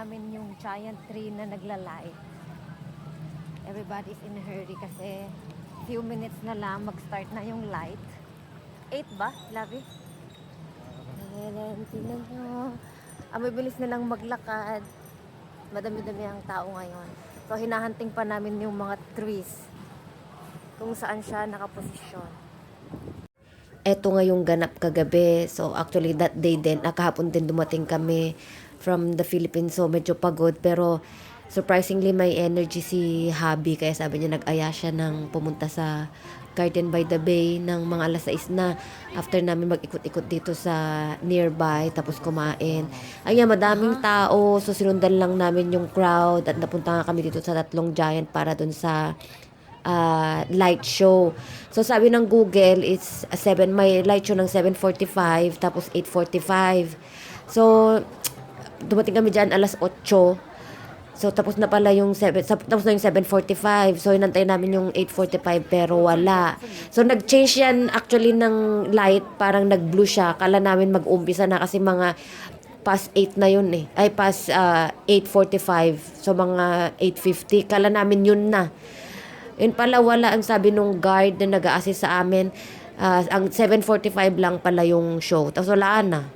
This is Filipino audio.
namin yung giant tree na naglalight. Everybody's in a hurry kasi few minutes na lang mag-start na yung light. 8 ba, Lavi? Tingnan nyo. Bibilis nilang maglakad. Madami-dami ang tao ngayon. So, hinahunting pa namin yung mga trees kung saan siya nakaposisyon. Eto nga yung ganap kagabi. So, actually, that day din, kahapon din dumating kami from the Philippines. So, medyo pagod. Pero, surprisingly, may energy si Habi. Kaya sabi niya, nag-aya siya ng pumunta sa Garden by the Bay ng mga alas 6 na after namin mag-ikot-ikot dito sa nearby tapos kumain. Ayan, madaming tao. So, sinundan lang namin yung crowd at napunta nga kami dito sa Tatlong Giant para dun sa light show. So, sabi ng Google, it's 7, may light show ng 7:45 tapos 8:45. So, dumating kami dyan alas 8. So, tapos na pala yung tapos na yung 7:45. So, inantay namin yung 8:45 pero wala. So, nag-change yan actually ng light. Parang nag-blue siya. Kala namin mag-umpisa na kasi mga past 8 na yun eh. Ay, past 8:45. So, mga 8:50. Kala namin yun na. Yun pala wala ang sabi nung guard na nag-a-assist sa amin. Ang 7:45 lang pala yung show. Tapos wala na.